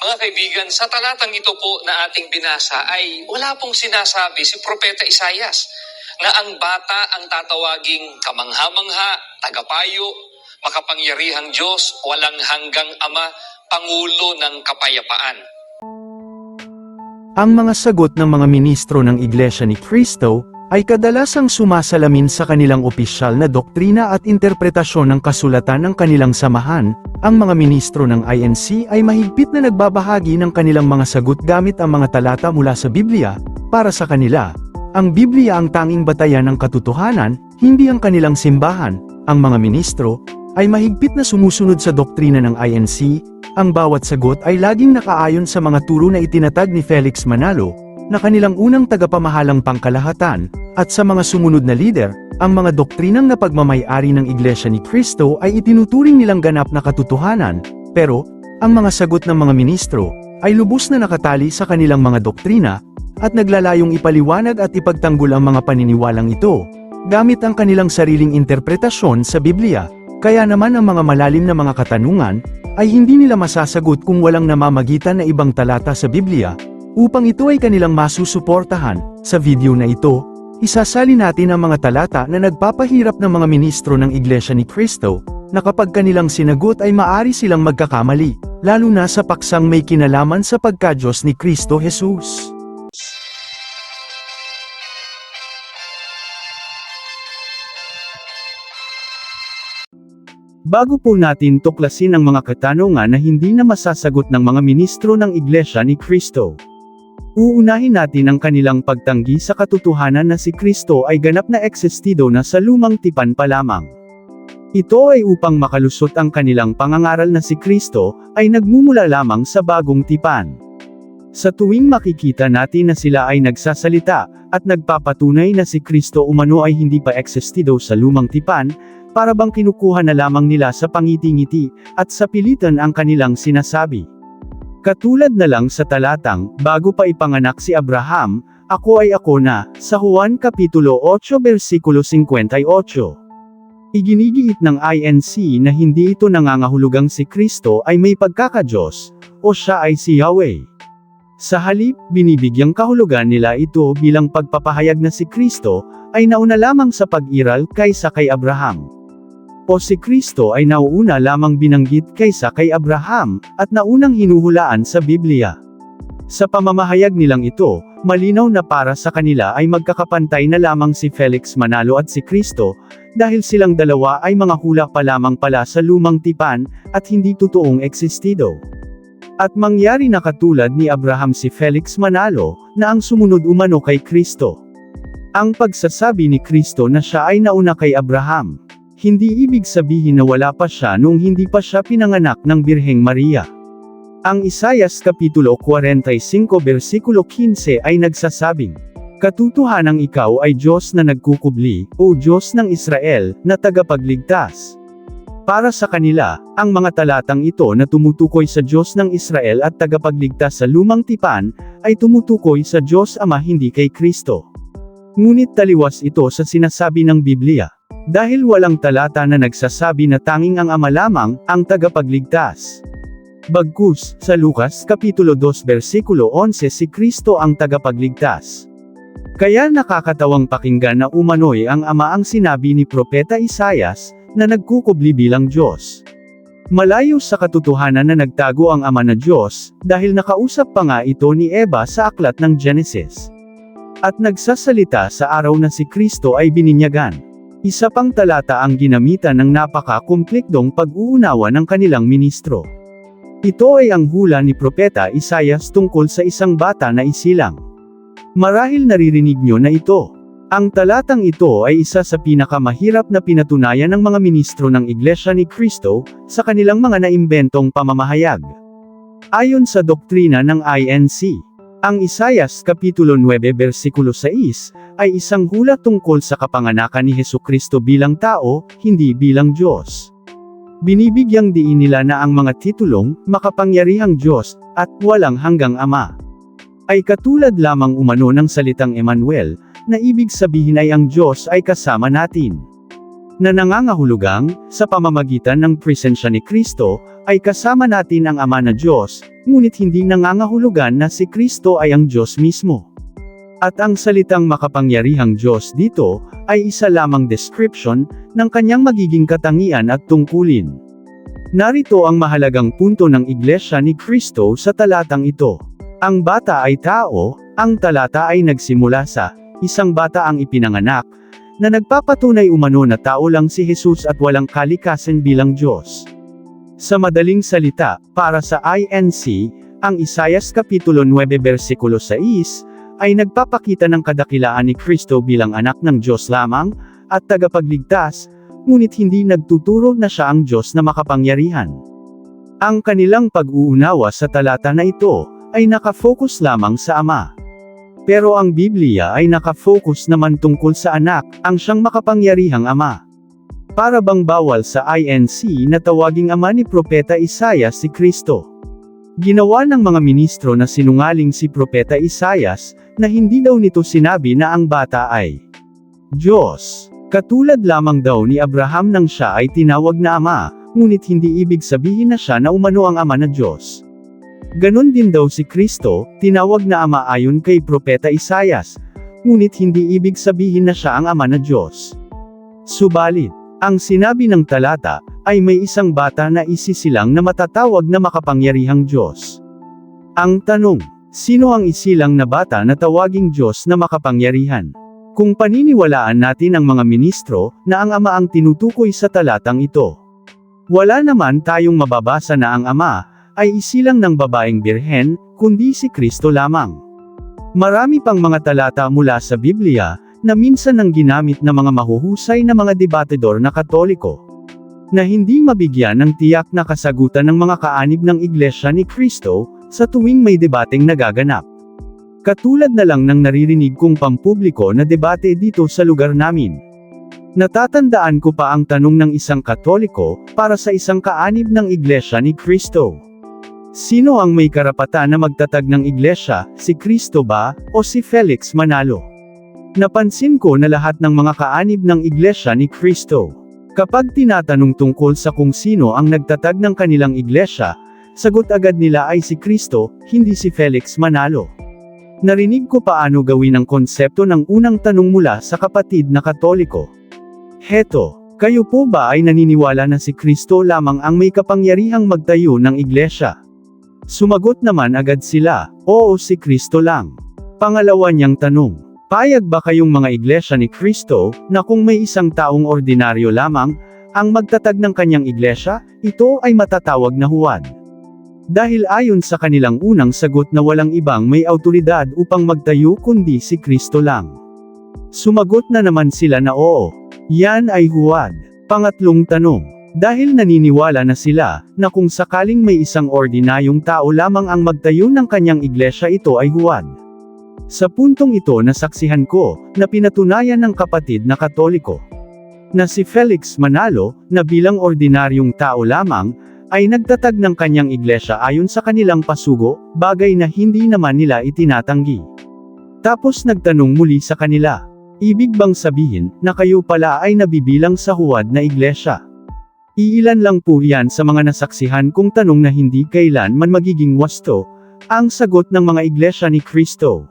Mga kaibigan, sa talatang ito po na ating binasa ay wala pong sinasabi si Propeta Isaias na ang bata ang tatawaging kamangha-mangha, tagapayo, makapangyarihang Diyos, walang hanggang Ama, Pangulo ng Kapayapaan. Ang mga sagot ng mga ministro ng Iglesia ni Cristo ay kadalasang sumasalamin sa kanilang opisyal na doktrina at interpretasyon ng kasulatan ng kanilang samahan. Ang mga ministro ng INC ay mahigpit na nagbabahagi ng kanilang mga sagot gamit ang mga talata mula sa Biblia. Para sa kanila, ang Biblia ang tanging batayan ng katotohanan, hindi ang kanilang simbahan. Ang mga ministro ay mahigpit na sumusunod sa doktrina ng INC. Ang bawat sagot ay laging nakaayon sa mga turo na itinatag ni Felix Manalo, na kanilang unang tagapamahalang pangkalahatan, at sa mga sumunod na lider, ang mga doktrinang na pagmamay-ari ng Iglesia ni Cristo ay itinuturing nilang ganap na katotohanan, pero, ang mga sagot ng mga ministro, ay lubos na nakatali sa kanilang mga doktrina, at naglalayong ipaliwanag at ipagtanggol ang mga paniniwalang ito, gamit ang kanilang sariling interpretasyon sa Biblia. Kaya naman ang mga malalim na mga katanungan, ay hindi nila masasagot kung walang namamagitan na ibang talata sa Biblia. Upang ito ay kanilang masusuportahan, sa video na ito, isasali natin ang mga talata na nagpapahirap ng mga ministro ng Iglesia ni Cristo, na kapag kanilang sinagot ay maari silang magkakamali, lalo na sa paksang may kinalaman sa pagka-Diyos ni Kristo Jesus. Bago po natin tuklasin ang mga katanungan na hindi na masasagot ng mga ministro ng Iglesia ni Cristo, uunahin natin ang kanilang pagtanggi sa katotohanan na si Kristo ay ganap na eksestido na sa lumang tipan pa lamang. Ito ay upang makalusot ang kanilang pangangaral na si Kristo ay nagmumula lamang sa bagong tipan. Sa tuwing makikita natin na sila ay nagsasalita at nagpapatunay na si Kristo umano ay hindi pa eksestido sa lumang tipan, para bang kinukuha na lamang nila sa pangiti-ngiti at sa pilitan ang kanilang sinasabi. Katulad na lang sa talatang, bago pa ipanganak si Abraham, ako ay ako na, sa Juan Kapitulo 8 versikulo 58. Iginigiit ng INC na hindi ito nangangahulugang si Kristo ay may pagkaka-Diyos, o siya ay si Yahweh. Sa halip, binibigyang kahulugan nila ito bilang pagpapahayag na si Kristo ay nauna lamang sa pag-iral kaysa kay Abraham. O si Kristo ay nauuna lamang binanggit kaysa kay Abraham, at naunang hinuhulaan sa Biblia. Sa pamamahayag nilang ito, malinaw na para sa kanila ay magkakapantay na lamang si Felix Manalo at si Kristo, dahil silang dalawa ay mga hula pa lamang pala sa lumang tipan, at hindi totoong existido. At mangyari na katulad ni Abraham si Felix Manalo, na ang sumunod umano kay Kristo. Ang pagsasabi ni Kristo na siya ay nauna kay Abraham, hindi ibig sabihin na wala pa siya noong hindi pa siya pinanganak ng Birheng Maria. Ang Isaias Kapitulo 45 versikulo 15 ay nagsasabing, katotohanang ikaw ay Diyos na nagkukubli, o Diyos ng Israel, na tagapagligtas. Para sa kanila, ang mga talatang ito na tumutukoy sa Diyos ng Israel at tagapagligtas sa lumang tipan, ay tumutukoy sa Diyos Ama hindi kay Kristo. Ngunit taliwas ito sa sinasabi ng Biblia. Dahil walang talata na nagsasabi na tanging ang Ama lamang, ang tagapagligtas. Bagkus, sa Lucas Kapitulo 2 versikulo 11 si Kristo ang tagapagligtas. Kaya nakakatawang pakinggan na umano'y ang Ama ang sinabi ni Propeta Isaias, na nagkukubli bilang Diyos. Malayo sa katotohanan na nagtago ang Ama na Diyos, dahil nakausap pa nga ito ni Eva sa aklat ng Genesis. At nagsasalita sa araw na si Kristo ay bininyagan. Isa pang talata ang ginamitan ng napaka-kumpliktong pag-uunawa ng kanilang ministro. Ito ay ang hula ni Propeta Isaias tungkol sa isang bata na isilang. Marahil naririnig nyo na ito. Ang talatang ito ay isa sa pinakamahirap na pinatunayan ng mga ministro ng Iglesia ni Cristo, sa kanilang mga naimbentong pamamahayag. Ayon sa doktrina ng INC, ang Isaias Kapitulo 9 versikulo 6, ay isang hula tungkol sa kapanganakan ni Hesukristo bilang tao, hindi bilang Diyos. Binibigyang diin nila na ang mga titulong, makapangyarihang Diyos, at walang hanggang Ama, ay katulad lamang umano ng salitang Emmanuel, na ibig sabihin ay ang Diyos ay kasama natin. na nangangahulugang, sa pamamagitan ng presensya ni Kristo, ay kasama natin ang Ama na Diyos, ngunit hindi nangangahulugan na si Kristo ay ang Diyos mismo. At ang salitang makapangyarihang Diyos dito, ay isa lamang description, ng kanyang magiging katangian at tungkulin. Narito ang mahalagang punto ng Iglesia ni Kristo sa talatang ito. Ang bata ay tao, ang talata ay nagsimula sa, isang bata ang ipinanganak, na nagpapatunay umano na tao lang si Jesus at walang kalikasan bilang Diyos. Sa madaling salita, para sa INC, ang Isaias Kapitulo 9 versikulo 6, ay nagpapakita ng kadakilaan ni Kristo bilang anak ng Diyos lamang, at tagapagligtas, ngunit hindi nagtuturo na siya ang Diyos na makapangyarihan. Ang kanilang pag-uunawa sa talata na ito, ay nakafocus lamang sa Ama. Pero ang Biblia ay nakafocus naman tungkol sa anak, ang siyang makapangyarihang Ama. Para bang bawal sa INC na tawaging ama ni Propeta Isaias si Kristo. Ginawa ng mga ministro na sinungaling si Propeta Isaias, na hindi daw nito sinabi na ang bata ay Diyos. Katulad lamang daw ni Abraham nang siya ay tinawag na ama, ngunit hindi ibig sabihin na siya na umano ang ama na Diyos. Ganon din daw si Kristo, tinawag na ama ayon kay Propeta Isaias, ngunit hindi ibig sabihin na siya ang ama na Diyos. Subalit, ang sinabi ng talata, ay may isang bata na isisilang na matatawag na makapangyarihang Diyos. Ang tanong, sino ang isilang na bata na tawaging Diyos na makapangyarihan? Kung paniniwalaan natin ang mga ministro, na ang ama ang tinutukoy sa talatang ito. Wala naman tayong mababasa na ang ama, ay isilang ng babaeng birhen, kundi si Kristo lamang. Marami pang mga talata mula sa Biblia, na minsan nang ginamit ng mga mahuhusay na mga debatedor na Katoliko, na hindi mabigyan ng tiyak na kasagutan ng mga kaanib ng Iglesia ni Kristo, sa tuwing may debateng nagaganap. Katulad na lang ng naririnig kong pampubliko na debate dito sa lugar namin. Natatandaan ko pa ang tanong ng isang Katoliko, para sa isang kaanib ng Iglesia ni Kristo. Sino ang may karapatan na magtatag ng iglesia, si Kristo ba, o si Felix Manalo? Napansin ko na lahat ng mga kaanib ng iglesia ni Kristo, kapag tinatanong tungkol sa kung sino ang nagtatag ng kanilang iglesia, sagot agad nila ay si Kristo, hindi si Felix Manalo. Narinig ko paano gawin ang konsepto ng unang tanong mula sa kapatid na Katoliko. Heto, kayo po ba ay naniniwala na si Kristo lamang ang may kapangyarihang magtayo ng iglesia? Sumagot naman agad sila, oo si Kristo lang. Pangalawa niyang tanong, payag ba kayong mga iglesia ni Kristo, na kung may isang taong ordinaryo lamang, ang magtatag ng kanyang iglesia, ito ay matatawag na huwad? Dahil ayon sa kanilang unang sagot na walang ibang may awtoridad upang magtayo kundi si Kristo lang. Sumagot na naman sila na oo, yan ay huwad. Pangatlong tanong, dahil naniniwala na sila, na kung sakaling may isang ordinaryong tao lamang ang magtayo ng kanyang iglesia ito ay huwad. Sa puntong ito nasaksihan ko, na pinatunayan ng kapatid na Katoliko, na si Felix Manalo, na bilang ordinaryong tao lamang, ay nagtatag ng kanyang iglesia ayon sa kanilang pasugo, bagay na hindi naman nila itinatanggi. Tapos nagtanong muli sa kanila, ibig bang sabihin, na kayo pala ay nabibilang sa huwad na iglesia? Iilan lang po yan sa mga nasaksihan kong tanong na hindi kailan man magiging wasto, ang sagot ng mga iglesia ni Kristo.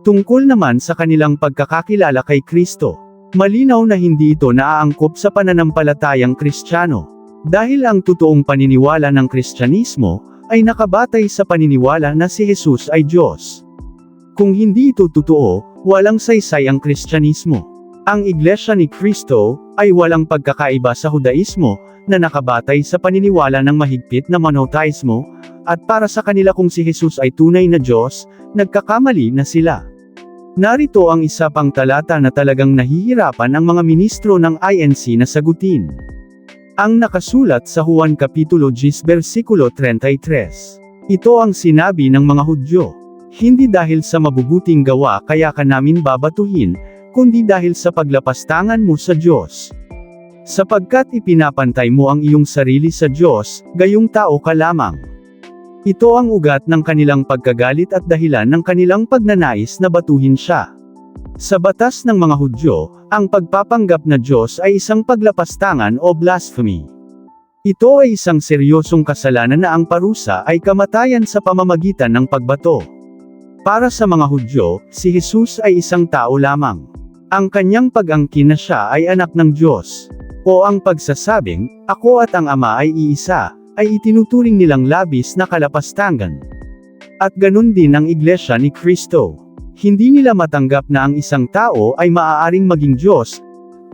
Tungkol naman sa kanilang pagkakakilala kay Kristo, malinaw na hindi ito naaangkop sa pananampalatayang Kristiyano. Dahil ang totoong paniniwala ng Kristyanismo, ay nakabatay sa paniniwala na si Jesus ay Diyos. Kung hindi ito totoo, walang saysay ang Kristyanismo. Ang Iglesia ni Kristo, ay walang pagkakaiba sa Hudaismo, na nakabatay sa paniniwala ng mahigpit na monotheismo, at para sa kanila kung si Jesus ay tunay na Diyos, nagkakamali na sila. Narito ang isa pang talata na talagang nahihirapan ang mga ministro ng INC na sagutin. Ang nakasulat sa Juan Kapitulo 10 versikulo 33. Ito ang sinabi ng mga Hudyo, hindi dahil sa mabubuting gawa kaya ka namin babatuhin, kundi dahil sa paglapastangan mo sa Diyos. Sapagkat ipinapantay mo ang iyong sarili sa Diyos, gayong tao ka lamang. Ito ang ugat ng kanilang pagkagalit at dahilan ng kanilang pagnanais na batuhin siya. Sa batas ng mga Hudyo, ang pagpapanggap na Diyos ay isang paglapastangan o blasphemy. Ito ay isang seryosong kasalanan na ang parusa ay kamatayan sa pamamagitan ng pagbato. Para sa mga Hudyo, si Jesus ay isang tao lamang. Ang kanyang pag-angkin na siya ay anak ng Diyos, o ang pagsasabing, "Ako at ang Ama ay iisa," ay itinuturing nilang labis na kalapastangan. At ganun din ang Iglesia ni Kristo. Hindi nila matanggap na ang isang tao ay maaaring maging Diyos.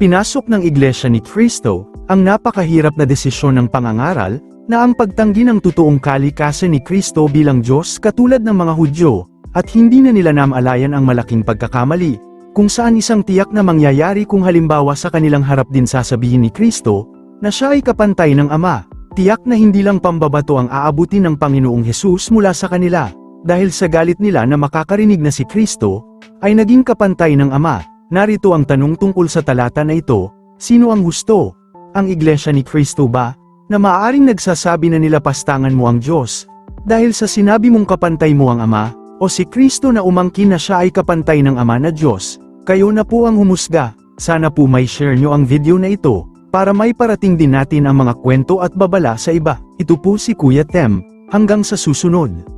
Pinasok ng Iglesia ni Kristo ang napakahirap na desisyon ng pangangaral na ang pagtanggi ng totoong kalikasan ni Kristo bilang Diyos katulad ng mga Hudyo, at hindi na nila namalayan ang malaking pagkakamali, kung saan isang tiyak na mangyayari kung halimbawa sa kanilang harap din sasabihin ni Kristo na siya ay kapantay ng Ama. Tiyak na hindi lang pambabato ang aabutin ng Panginoong Hesus mula sa kanila, dahil sa galit nila na makakarinig na si Kristo ay naging kapantay ng Ama. Narito ang tanong tungkol sa talata na ito: sino ang husto? Ang Iglesia ni Kristo ba, na maaaring nagsasabi na nilapastangan mo ang Diyos dahil sa sinabi mong kapantay mo ang Ama, o si Kristo na umangkin na siya ay kapantay ng Ama na Diyos? Kayo na po ang humusga. Sana po may share nyo ang video na ito, para may parating din natin ang mga kwento at babala sa iba. Ito po si Kuya Tem. Hanggang sa susunod.